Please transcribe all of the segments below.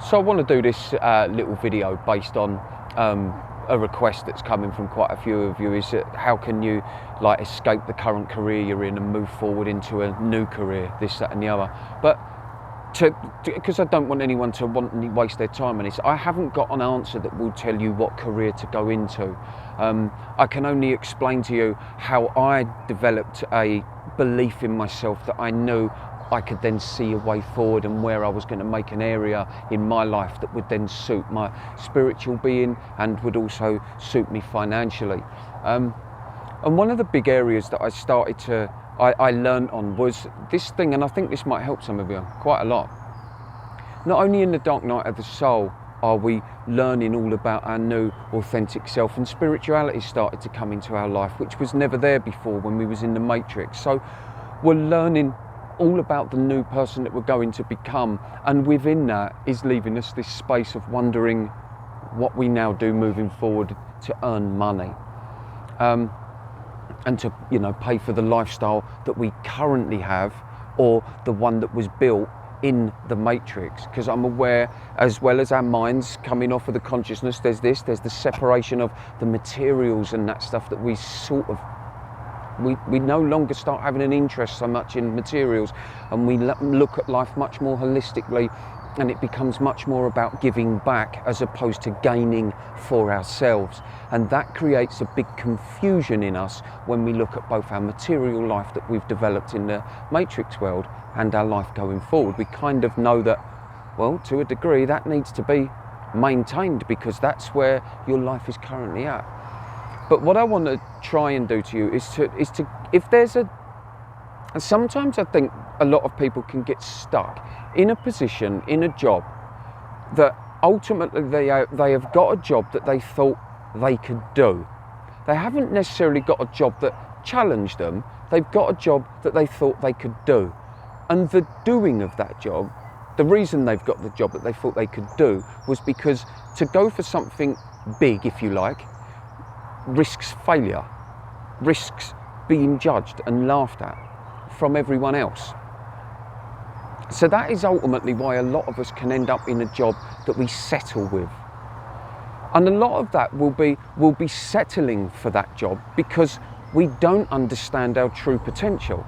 So I want to do this little video based on a request that's coming from quite a few of you, is that how can you like escape the current career you're in and move forward into a new career, this, that and the other. But because I don't want anyone to waste their time on this, I haven't got an answer that will tell you what career to go into. I can only explain to you how I developed a belief in myself that I knew I could then see a way forward and where I was going to make an area in my life that would then suit my spiritual being and would also suit me financially. And one of the big areas that I learned on was this thing, and I think this might help some of you quite a lot. Not only in the dark night of the soul are we learning all about our new authentic self, and spirituality started to come into our life, which was never there before when we was in the matrix. So we're learning all about the new person that we're going to become, and within that is leaving us this space of wondering what we now do moving forward to earn money, and to, you know, pay for the lifestyle that we currently have, or the one that was built in the matrix. Because I'm aware, as well as our minds coming off of the consciousness, there's the separation of the materials and that stuff that we sort of we no longer start having an interest so much in materials, and we look at life much more holistically, and it becomes much more about giving back as opposed to gaining for ourselves. And that creates a big confusion in us when we look at both our material life that we've developed in the matrix world and our life going forward. We kind of know that, well, to a degree, that needs to be maintained because that's where your life is currently at. But what I want to try and do to you is to if there's and sometimes I think a lot of people can get stuck in a position, in a job, that ultimately they have got a job that they thought they could do. They haven't necessarily got a job that challenged them. They've got a job that they thought they could do. And the doing of that job, the reason they've got the job that they thought they could do was because to go for something big, if you like, risks failure, risks being judged and laughed at from everyone else. So that is ultimately why a lot of us can end up in a job that we settle with. And a lot of that will be settling for that job because we don't understand our true potential.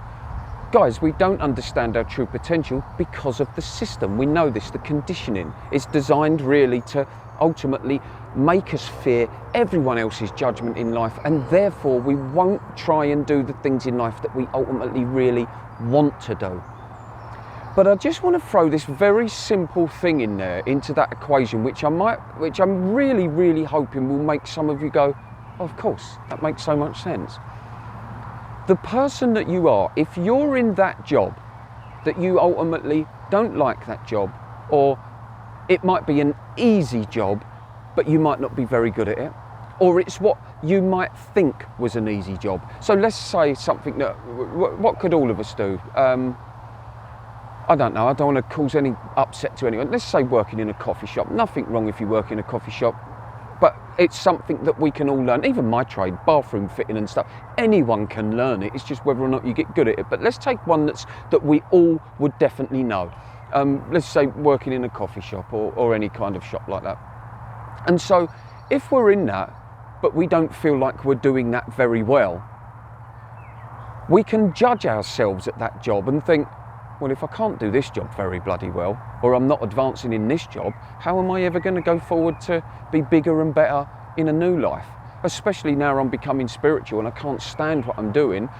Guys, we don't understand our true potential because of the system. We know this, the conditioning is designed really to ultimately make us fear everyone else's judgment in life, and therefore we won't try and do the things in life that we ultimately really want to do. But I just want to throw this very simple thing in there into that equation, which I'm really, really hoping will make some of you go, of course, that makes so much sense. The person that you are, if you're in that job that you ultimately don't like that job, or it might be an easy job, but you might not be very good at it, or it's what you might think was an easy job. So let's say something that, what could all of us do? I don't know, I don't want to cause any upset to anyone. Let's say working in a coffee shop. Nothing wrong if you work in a coffee shop, but it's something that we can all learn. Even my trade, bathroom fitting and stuff, anyone can learn it. It's just whether or not you get good at it. But let's take one that we all would definitely know. Let's say working in a coffee shop or any kind of shop like that. And so if we're in that, but we don't feel like we're doing that very well, we can judge ourselves at that job and think, well, if I can't do this job very bloody well, or I'm not advancing in this job, how am I ever going to go forward to be bigger and better in a new life? Especially now I'm becoming spiritual and I can't stand what I'm doing.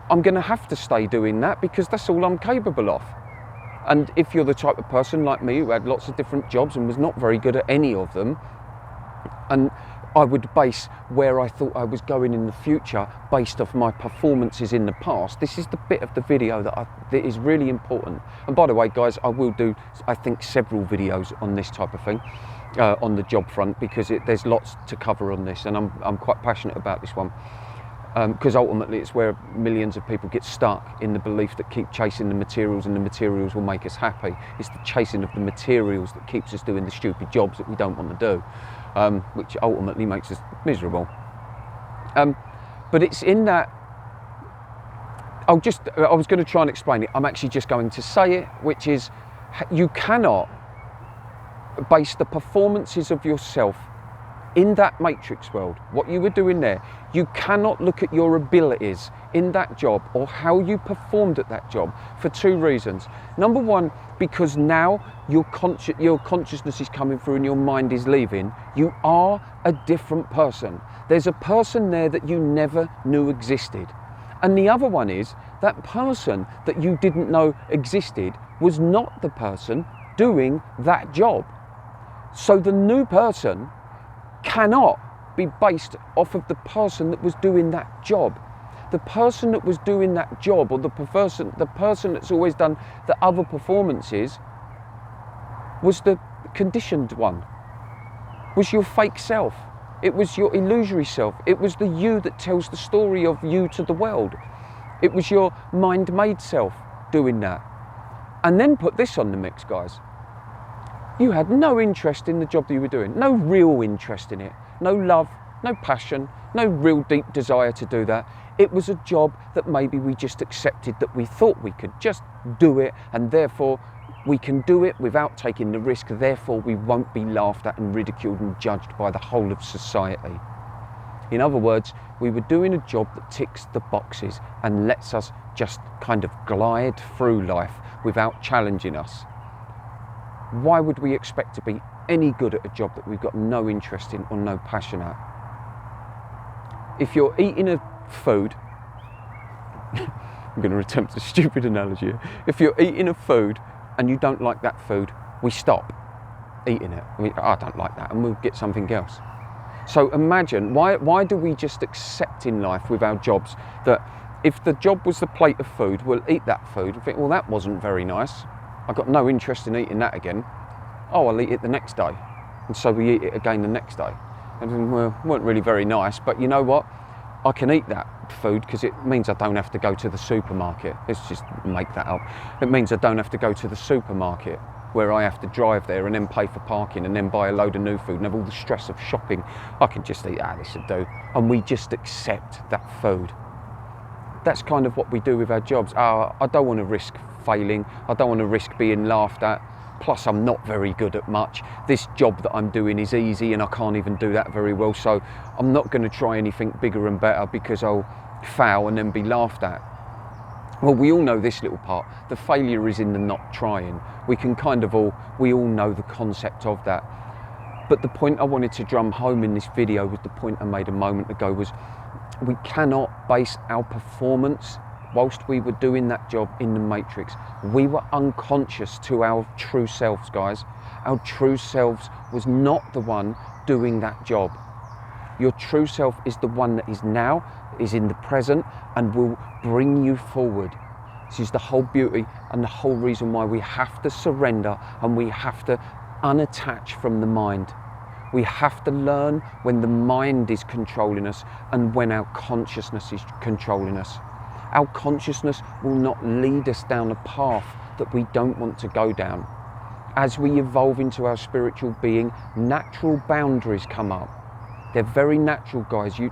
I'm going to have to stay doing that because that's all I'm capable of. And if you're the type of person like me who had lots of different jobs and was not very good at any of them, and I would base where I thought I was going in the future based off my performances in the past. This is the bit of the video that is really important. And by the way, guys, I will do, I think, several videos on this type of thing, on the job front, because there's lots to cover on this, and I'm quite passionate about this one. Because ultimately it's where millions of people get stuck in the belief that keep chasing the materials and the materials will make us happy. It's the chasing of the materials that keeps us doing the stupid jobs that we don't want to do, which ultimately makes us miserable. But it's in that, I was going to try and explain it. I'm actually just going to say it, which is you cannot base the performances of yourself in that matrix world, what you were doing there. You cannot look at your abilities in that job or how you performed at that job for two reasons. Number one, because now your consciousness is coming through and your mind is leaving. You are a different person. There's a person there that you never knew existed. And the other one is that person that you didn't know existed was not the person doing that job. So the new person cannot be based off of the person that was doing that job. The person that was doing that job, or the person that's always done the other performances, was the conditioned one, was your fake self. It was your illusory self. It was the you that tells the story of you to the world. It was your mind-made self doing that. And then put this on the mix, guys. You had no interest in the job that you were doing, no real interest in it, no love, no passion, no real deep desire to do that. It was a job that maybe we just accepted that we thought we could just do it, and therefore we can do it without taking the risk, therefore we won't be laughed at and ridiculed and judged by the whole of society. In other words, we were doing a job that ticks the boxes and lets us just kind of glide through life without challenging us. Why would we expect to be any good at a job that we've got no interest in or no passion at? If you're eating a food, I'm going to attempt a stupid analogy here. If you're eating a food and you don't like that food, we stop eating it. I don't like that, and we'll get something else. So imagine, why do we just accept in life with our jobs that if the job was the plate of food, we'll eat that food and think, well, that wasn't very nice. I've got no interest in eating that again. Oh, I'll eat it the next day. And so we eat it again the next day. And well, it weren't really very nice, but you know what? I can eat that food because it means I don't have to go to the supermarket. Let's just make that up. It means I don't have to go to the supermarket where I have to drive there and then pay for parking and then buy a load of new food and have all the stress of shopping. I can just eat, this will do. And we just accept that food. That's kind of what we do with our jobs. I don't want to risk failing. I don't want to risk being laughed at. Plus, I'm not very good at much. This job that I'm doing is easy and I can't even do that very well. So I'm not going to try anything bigger and better because I'll fail and then be laughed at. Well, we all know this little part. The failure is in the not trying. We all know the concept of that. But the point I wanted to drum home in this video was the point I made a moment ago, was we cannot base our performance whilst we were doing that job in the matrix. We were unconscious to our true selves, guys. Our true selves was not the one doing that job. Your true self is the one that is now, is in the present, and will bring you forward. This is the whole beauty and the whole reason why we have to surrender and we have to unattach from the mind. We have to learn when the mind is controlling us and when our consciousness is controlling us. Our consciousness will not lead us down a path that we don't want to go down. As we evolve into our spiritual being, natural boundaries come up. They're very natural, guys. You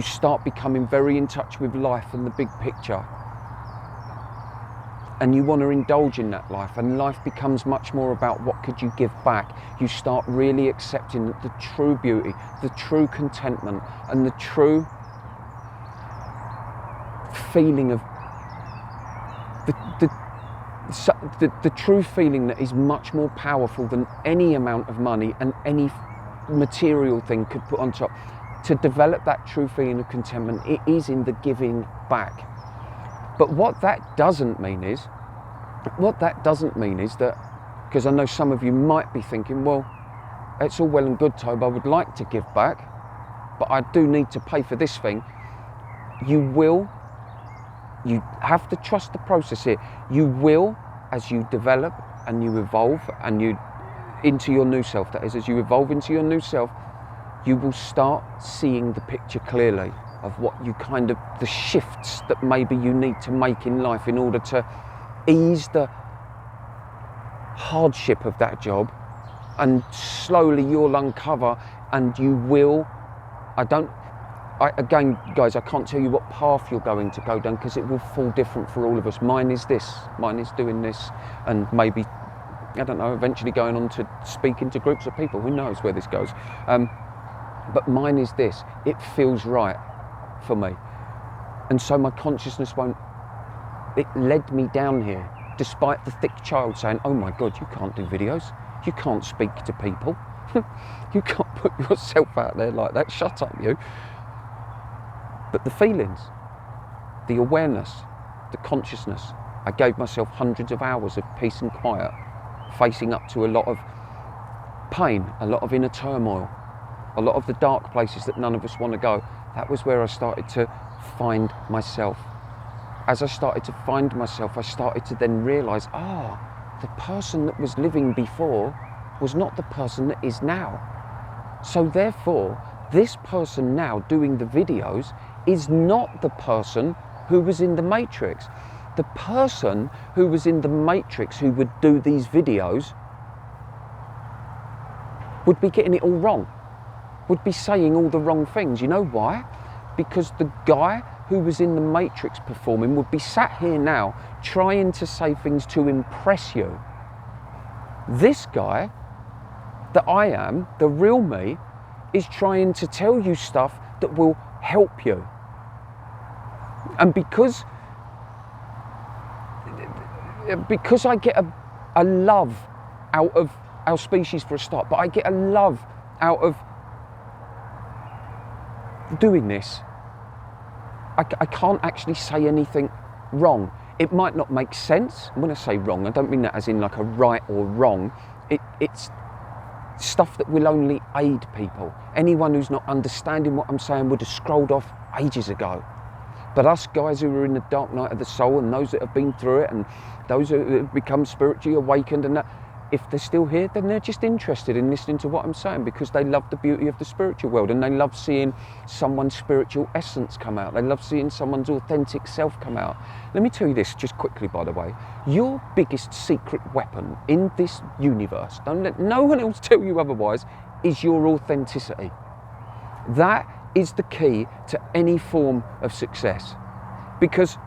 start becoming very in touch with life and the big picture. And you want to indulge in that life, and life becomes much more about what could you give back. You start really accepting the true beauty, the true contentment, and the true feeling of the true feeling that is much more powerful than any amount of money and any material thing could put on top. To develop that true feeling of contentment, it is in the giving back. But what that doesn't mean is that, because I know some of you might be thinking, well, it's all well and good, Tobe, I would like to give back, but I do need to pay for this thing. You have to trust the process here. You will, as you develop and you evolve and you into your new self, that is, as you evolve into your new self, you will start seeing the picture clearly of what you the shifts that maybe you need to make in life in order to ease the hardship of that job, and slowly you'll uncover and you will, again, guys, I can't tell you what path you're going to go down because it will fall different for all of us. Mine is this, mine is doing this, and maybe I don't know, eventually going on to speaking to groups of people. Who knows where this goes? But mine is this: it feels right for me, and so my consciousness won't. It led me down here, despite the thick child saying, "Oh my God, you can't do videos. You can't speak to people. You can't put yourself out there like that. Shut up, you." But the feelings, the awareness, the consciousness. I gave myself hundreds of hours of peace and quiet, facing up to a lot of pain, a lot of inner turmoil, a lot of the dark places that none of us want to go. That was where I started to find myself. As I started to find myself, I started to then realise, the person that was living before was not the person that is now. So therefore, this person now doing the videos is not the person who was in the Matrix. The person who was in the Matrix who would do these videos would be getting it all wrong, would be saying all the wrong things. You know why? Because the guy who was in the Matrix performing would be sat here now trying to say things to impress you. This guy that I am, the real me, is trying to tell you stuff that will help you. And because I get a love out of our species for a start, but I get a love out of doing this, I can't actually say anything wrong. It might not make sense. When I say wrong, I don't mean that as in like a right or wrong. It's stuff that will only aid people. Anyone who's not understanding what I'm saying would have scrolled off ages ago. But us guys who are in the dark night of the soul, and those that have been through it, and those that have become spiritually awakened, and that, if they're still here, then they're just interested in listening to what I'm saying, because they love the beauty of the spiritual world, and they love seeing someone's spiritual essence come out. They love seeing someone's authentic self come out. Let me tell you this just quickly, by the way. Your biggest secret weapon in this universe, don't let no one else tell you otherwise, is your authenticity. That is the key to any form of success. Because,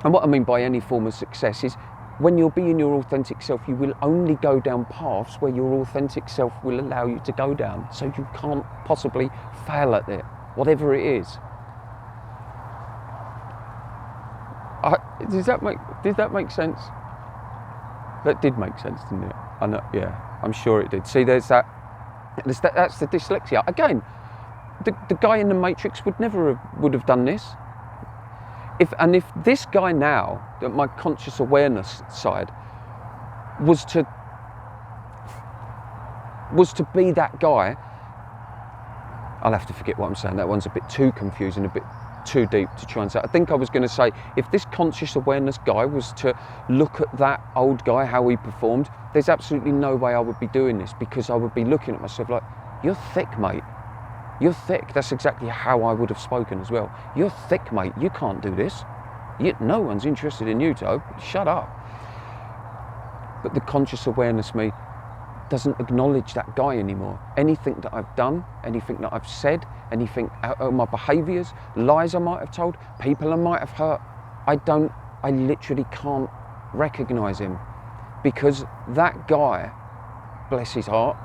and what I mean by any form of success is, when you're being your authentic self, you will only go down paths where your authentic self will allow you to go down. So you can't possibly fail at it, whatever it is. Did that make sense? That did make sense, didn't it? I know, yeah, I'm sure it did. See, that's the dyslexia. Again, the guy in the Matrix would have done this. If this guy now, my conscious awareness side, was to be that guy, I'll have to forget what I'm saying. That one's a bit too confusing, a bit too deep to try and say. I think I was going to say, if this conscious awareness guy was to look at that old guy, how he performed, there's absolutely no way I would be doing this, because I would be looking at myself like, you're thick, mate. You're thick. That's exactly how I would have spoken as well. You're thick, mate. You can't do this. No one's interested in you, Tobe. Shut up. But the conscious awareness me doesn't acknowledge that guy anymore. Anything that I've done, anything that I've said, anything, my behaviours, lies I might have told, people I might have hurt, I literally can't recognise him, because that guy, bless his heart,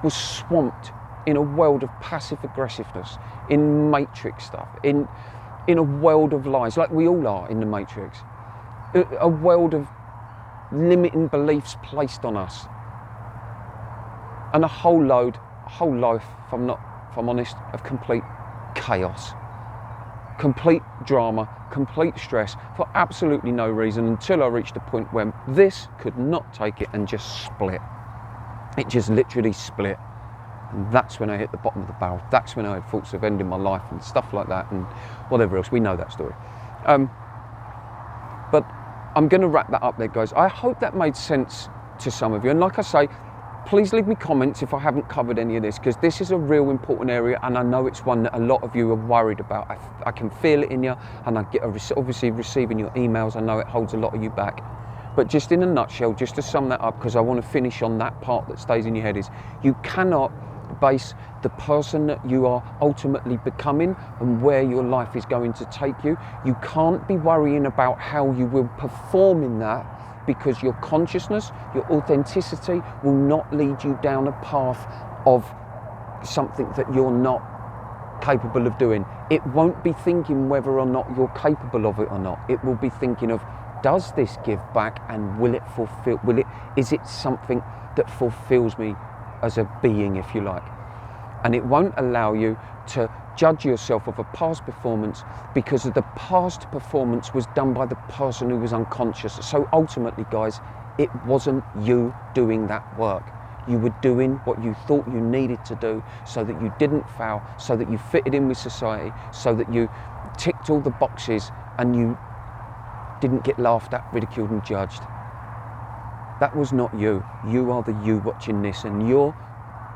was swamped in a world of passive aggressiveness, in Matrix stuff, in a world of lies, like we all are in the Matrix. A world of limiting beliefs placed on us. And a whole life, if I'm honest, of complete chaos. Complete drama, complete stress, for absolutely no reason, until I reached a point where this could not take it and just split. It just literally split. And that's when I hit the bottom of the barrel. That's when I had thoughts of ending my life and stuff like that, and whatever else. We know that story. But I'm going to wrap that up there, guys. I hope that made sense to some of you. And like I say, please leave me comments if I haven't covered any of this, because this is a real important area, and I know it's one that a lot of you are worried about. I can feel it in you, and I get obviously receiving your emails. I know it holds a lot of you back. But just in a nutshell, just to sum that up, because I want to finish on that part that stays in your head, is you cannot base the person that you are ultimately becoming and where your life is going to take you. You can't be worrying about how you will perform in that because your consciousness, your authenticity will not lead you down a path of something that you're not capable of doing. It won't be thinking whether or not you're capable of it or not. It will be thinking of, does this give back, and will it fulfill, is it something that fulfills me as a being, if you like? And it won't allow you to judge yourself of a past performance because of the past performance was done by the person who was unconscious. So ultimately, guys, it wasn't you doing that work. You were doing what you thought you needed to do so that you didn't fail, so that you fitted in with society, so that you ticked all the boxes and you didn't get laughed at, ridiculed and judged. That was not you. You are the you watching this, and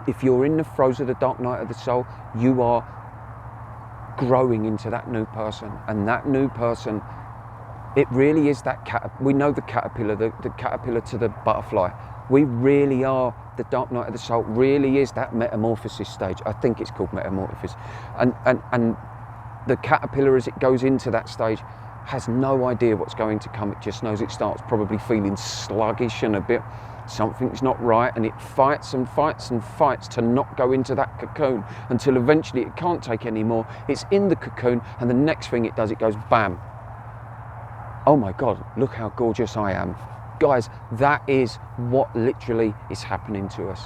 if you're in the throes of the dark night of the soul, you are growing into that new person. And that new person, it really is that we know the caterpillar, the caterpillar to the butterfly. We really are, the dark night of the soul really is that metamorphosis stage. I think it's called metamorphosis. And the caterpillar, as it goes into that stage, has no idea what's going to come. It just knows it starts probably feeling sluggish and a bit, something's not right, and it fights and fights and fights to not go into that cocoon until eventually it can't take any more. It's in the cocoon, and the next thing it does, it goes bam. Oh my God, look how gorgeous I am. Guys, that is what literally is happening to us.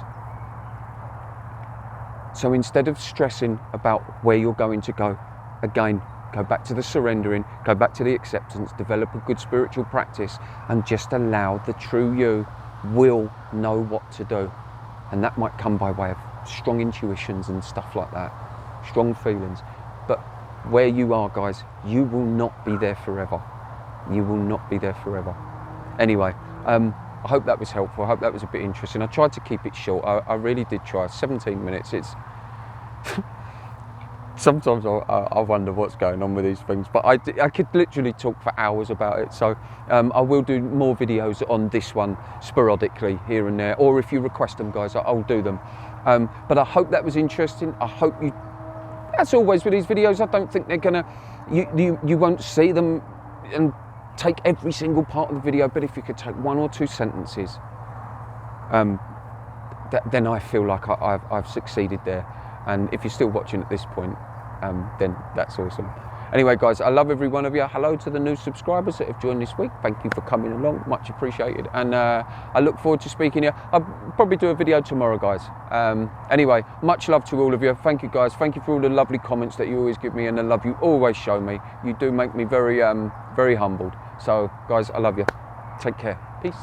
So instead of stressing about where you're going to go, again, go back to the surrendering, go back to the acceptance, develop a good spiritual practice, and just allow the true you will know what to do. And that might come by way of strong intuitions and stuff like that, strong feelings. But where you are, guys, you will not be there forever. You will not be there forever. Anyway, I hope that was helpful. I hope that was a bit interesting. I tried to keep it short. I really did try. 17 minutes. It's sometimes I wonder what's going on with these things, but I could literally talk for hours about it. So I will do more videos on this one sporadically here and there, or if you request them, guys, I'll do them. But I hope that was interesting. I hope you, as always with these videos, I don't think they're gonna, you won't see them and take every single part of the video, but if you could take 1 or 2 sentences, then I feel like I've succeeded there. And if you're still watching at this point, then that's awesome. Anyway, guys, I love every one of you. Hello to the new subscribers that have joined this week. Thank you for coming along, much appreciated. And I look forward to speaking to you. I'll probably do a video tomorrow, guys. Anyway, much love to all of you. Thank you, guys. Thank you for all the lovely comments that you always give me and the love you always show me. You do make me very, very humbled. So, guys, I love you. Take care. Peace.